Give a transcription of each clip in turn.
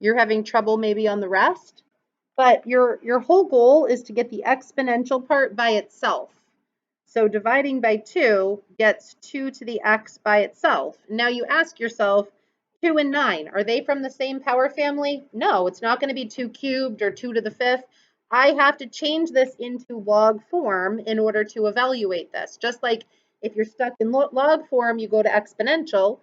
You're having trouble maybe on the rest, but your whole goal is to get the exponential part by itself. So dividing by 2 gets 2 to the x by itself. Now you ask yourself, 2 and 9, are they from the same power family? No, it's not going to be 2 cubed or 2 to the 5th. I have to change this into log form in order to evaluate this. Just like if you're stuck in log form, you go to exponential.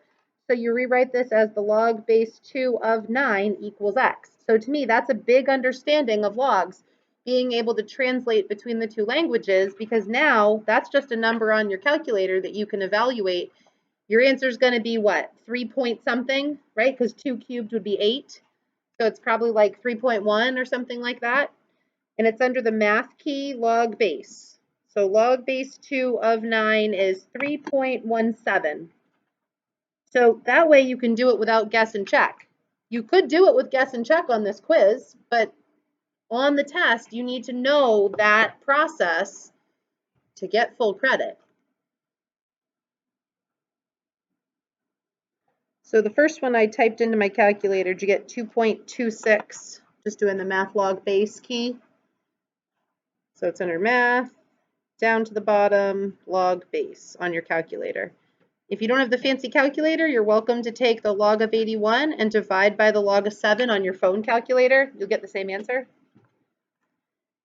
So you rewrite this as the log base 2 of 9 equals x. So to me, that's a big understanding of logs, being able to translate between the two languages, because now that's just a number on your calculator that you can evaluate. Your answer is going to be what? 3 point something, right? Because 2 cubed would be 8. So it's probably like 3.1 or something like that. And it's under the math key log base. So log base 2 of 9 is 3.17. So that way you can do it without guess and check. You could do it with guess and check on this quiz, but on the test, you need to know that process to get full credit. So the first one I typed into my calculator to get 2.26, just doing the math log base key. So it's under math, down to the bottom, log base on your calculator. If you don't have the fancy calculator, you're welcome to take the log of 81 and divide by the log of 7 on your phone calculator. You'll get the same answer.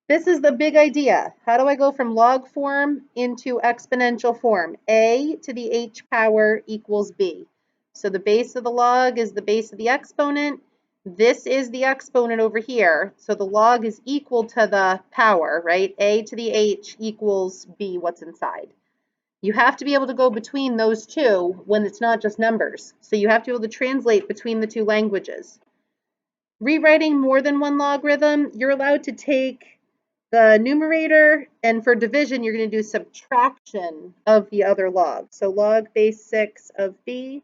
This is the big idea. How do I go from log form into exponential form? A to the h power equals b. So the base of the log is the base of the exponent. This is the exponent over here. So the log is equal to the power, right? A to the h equals b, what's inside. You have to be able to go between those two when it's not just numbers. So you have to be able to translate between the two languages. Rewriting more than one logarithm, you're allowed to take the numerator, and for division, you're going to do subtraction of the other log. So log base 6 of b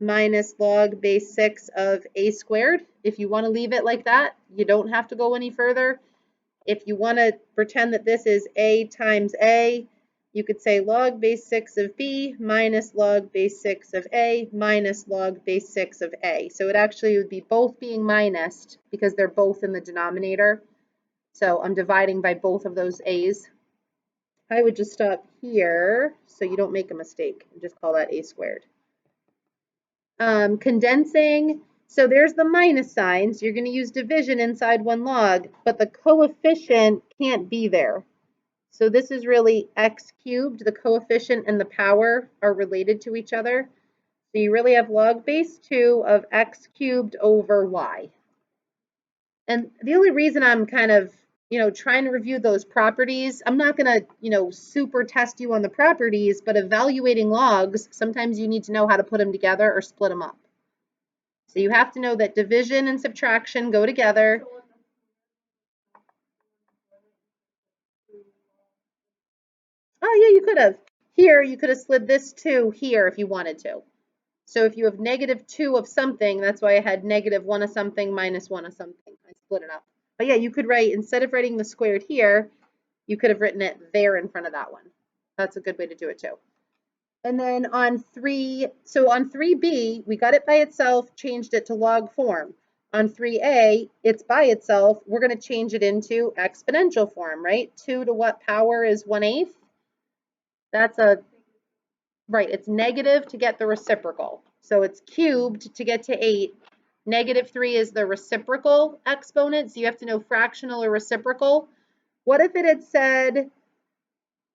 minus log base 6 of a squared. If you want to leave it like that, you don't have to go any further. If you want to pretend that this is a times a, you could say log base 6 of b minus log base 6 of a minus log base 6 of a. So it actually would be both being minused because they're both in the denominator. So I'm dividing by both of those a's. I would just stop here so you don't make a mistake and just call that a squared. Condensing, so there's the minus signs. You're going to use division inside one log, but the coefficient can't be there. So this is really x cubed. The coefficient and the power are related to each other. So you really have log base 2 of x cubed over y. And the only reason I'm kind of, trying to review those properties, I'm not going to, super test you on the properties, but evaluating logs, sometimes you need to know how to put them together or split them up. So you have to know that division and subtraction go together. Oh yeah, you could have. Here, you could have slid this 2 here if you wanted to. So if you have -2 of something, that's why I had -1 of something minus 1 of something. I split it up. But yeah, you could write, instead of writing the squared here, you could have written it there in front of that one. That's a good way to do it too. And then on 3B, we got it by itself, changed it to log form. On 3A, it's by itself. We're going to change it into exponential form, right? 2 to what power is 1/8? That's right, it's negative to get the reciprocal. So it's cubed to get to 8. -3 is the reciprocal exponent, so you have to know fractional or reciprocal. What if it had said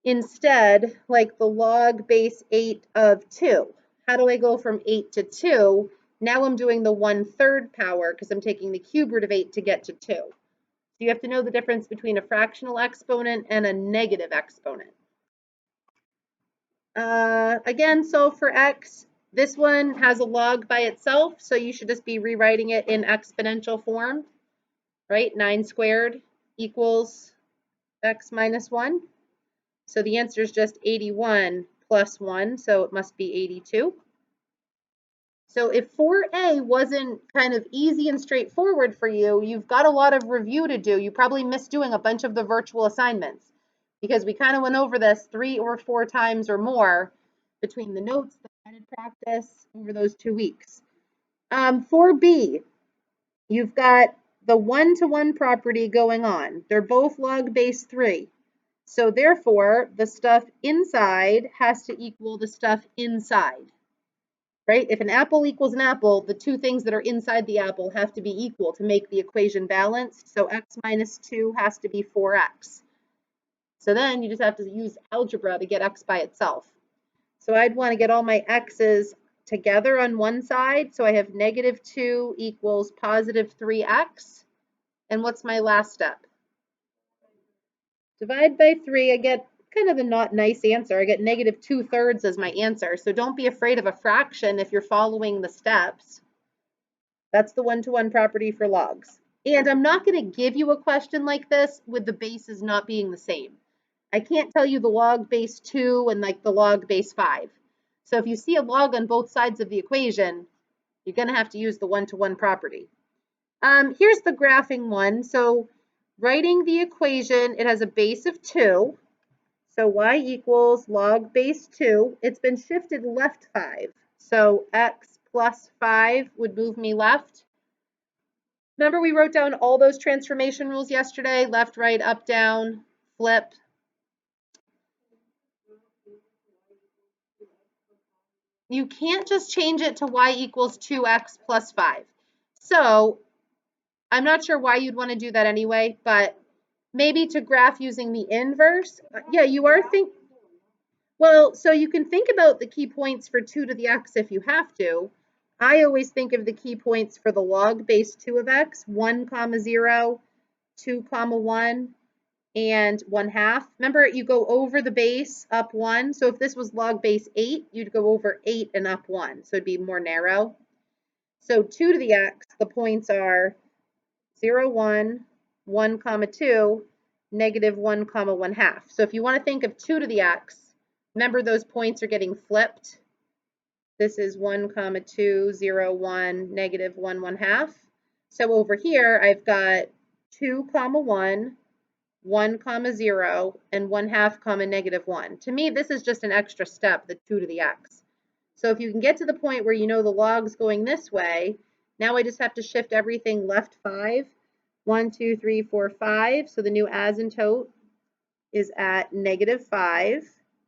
instead, like the log base 8 of 2? How do I go from 8 to 2? Now I'm doing the 1/3 power because I'm taking the cube root of 8 to get to 2. So you have to know the difference between a fractional exponent and a negative exponent. Again, so for x, this one has a log by itself, so you should just be rewriting it in exponential form, right? 9 squared equals x minus 1. So the answer is just 81 plus 1, so it must be 82. So if 4A wasn't kind of easy and straightforward for you, you've got a lot of review to do. You probably missed doing a bunch of the virtual assignments because we kind of went over this 3 or 4 times or more between the notes, the guided practice over those 2 weeks. 4B, you've got the 1-to-1 property going on. They're both log base 3. So therefore, the stuff inside has to equal the stuff inside, right? If an apple equals an apple, the two things that are inside the apple have to be equal to make the equation balanced. So x minus 2 has to be 4x. So then you just have to use algebra to get x by itself. So I'd want to get all my x's together on one side. So I have -2 equals positive 3x. And what's my last step? Divide by 3, I get kind of a not nice answer. I get -2/3 as my answer. So don't be afraid of a fraction if you're following the steps. That's the 1-to-1 property for logs. And I'm not going to give you a question like this with the bases not being the same. I can't tell you the log base 2 and like the log base 5. So if you see a log on both sides of the equation, you're going to have to use the 1-to-1 property. Here's the graphing one. So writing the equation, it has a base of 2. So y equals log base 2. It's been shifted left 5. So x plus 5 would move me left. Remember we wrote down all those transformation rules yesterday? Left, right, up, down, flip. You can't just change it to y equals 2x plus 5. So I'm not sure why you'd want to do that anyway, but maybe to graph using the inverse. Yeah, you are thinking. Well, so you can think about the key points for 2 to the x if you have to. I always think of the key points for the log base 2 of x, 1, 0, 2, 1, and 1/2. Remember, you go over the base, up 1. So if this was log base 8, you'd go over 8 and up 1. So it'd be more narrow. So 2 to the x, the points are 0, 1, 1, 2, -1, 1/2. So if you want to think of 2 to the x, remember those points are getting flipped. This is 1, 2, 0, 1, -1, 1/2. So over here, I've got 2, 1, 1, 0, and 1/2, -1. To me, this is just an extra step, the 2 to the x. So if you can get to the point where you know the log's going this way, now I just have to shift everything left 5. 1, 2, 3, 4, 5. So the new asymptote is at -5.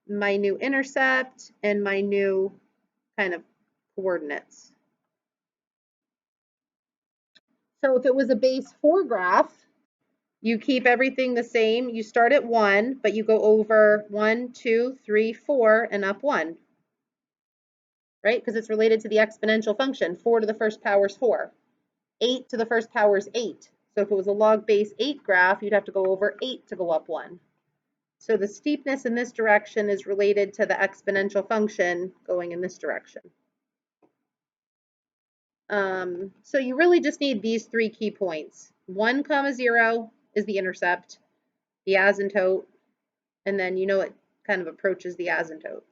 My new intercept and my new kind of coordinates. So if it was a base 4 graph, you keep everything the same. You start at 1, but you go over 1, 2, 3, 4, and up 1, right? Because it's related to the exponential function. 4 to the first power is 4. 8 to the first power is 8. So if it was a log base 8 graph, you'd have to go over 8 to go up 1. So the steepness in this direction is related to the exponential function going in this direction. So you really just need these 3 key points. 1, 0 is the intercept, the asymptote, and then you know it kind of approaches the asymptote.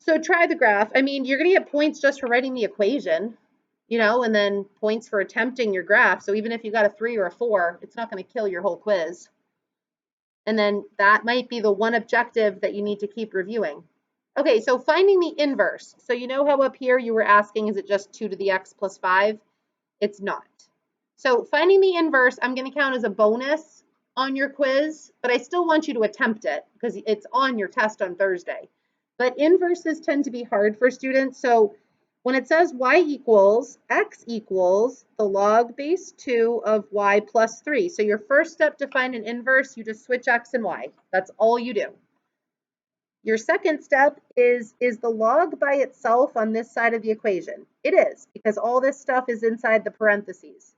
So try the graph. I mean, you're going to get points just for writing the equation, you know, and then points for attempting your graph. So even if you got a 3 or a 4, it's not going to kill your whole quiz. And then that might be the one objective that you need to keep reviewing. Okay, so finding the inverse. So you know how up here you were asking, is it just 2 to the x plus 5? It's not. So finding the inverse, I'm going to count as a bonus on your quiz, but I still want you to attempt it because it's on your test on Thursday. But inverses tend to be hard for students. So when it says y equals, x equals the log base 2 of y plus 3. So your first step to find an inverse, you just switch x and y. That's all you do. Your second step is the log by itself on this side of the equation? It is, because all this stuff is inside the parentheses.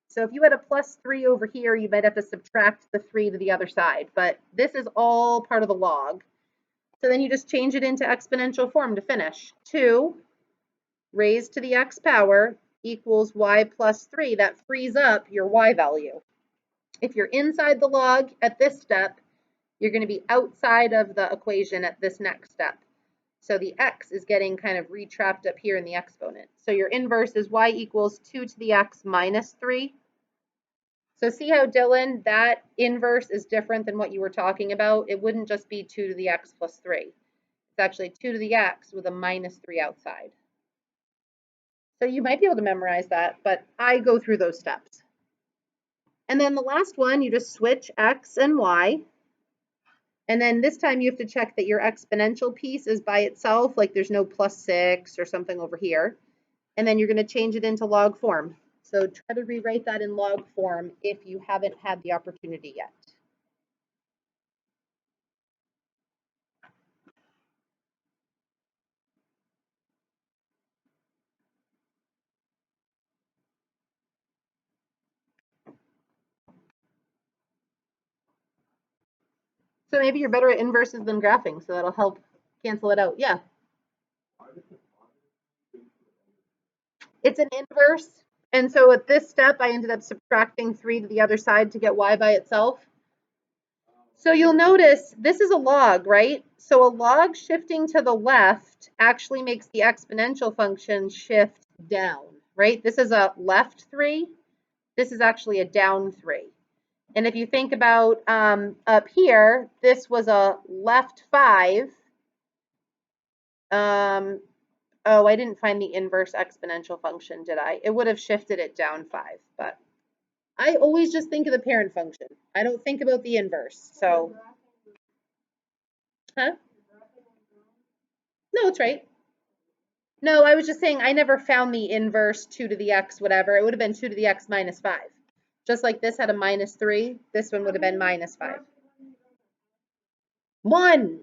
So if you had a plus 3 over here, you might have to subtract the 3 to the other side, but this is all part of the log. So then you just change it into exponential form to finish. 2 raised to the x power equals y plus 3. That frees up your y value. If you're inside the log at this step, you're going to be outside of the equation at this next step. So the x is getting kind of retrapped up here in the exponent. So your inverse is y equals 2 to the x minus 3. So see how, Dylan, that inverse is different than what you were talking about? It wouldn't just be 2 to the x plus 3. It's actually 2 to the x with a minus 3 outside. So you might be able to memorize that, but I go through those steps. And then the last one, you just switch X and Y. And then this time you have to check that your exponential piece is by itself, like there's no +6 or something over here. And then you're going to change it into log form. So try to rewrite that in log form if you haven't had the opportunity yet. So maybe you're better at inverses than graphing, so that'll help cancel it out. Yeah. It's an inverse. And so at this step, I ended up subtracting 3 to the other side to get y by itself. So you'll notice this is a log, right? So a log shifting to the left actually makes the exponential function shift down, right? This is a left 3. This is actually a down 3. And if you think about up here, this was a left 5. Oh, I didn't find the inverse exponential function, did I? It would have shifted it down 5, but I always just think of the parent function. I don't think about the inverse. So, huh? No, it's right. No, I was just saying I never found the inverse 2 to the x whatever. It would have been 2 to the x minus 5. Just like this had a -3, this one would have been -5. 1.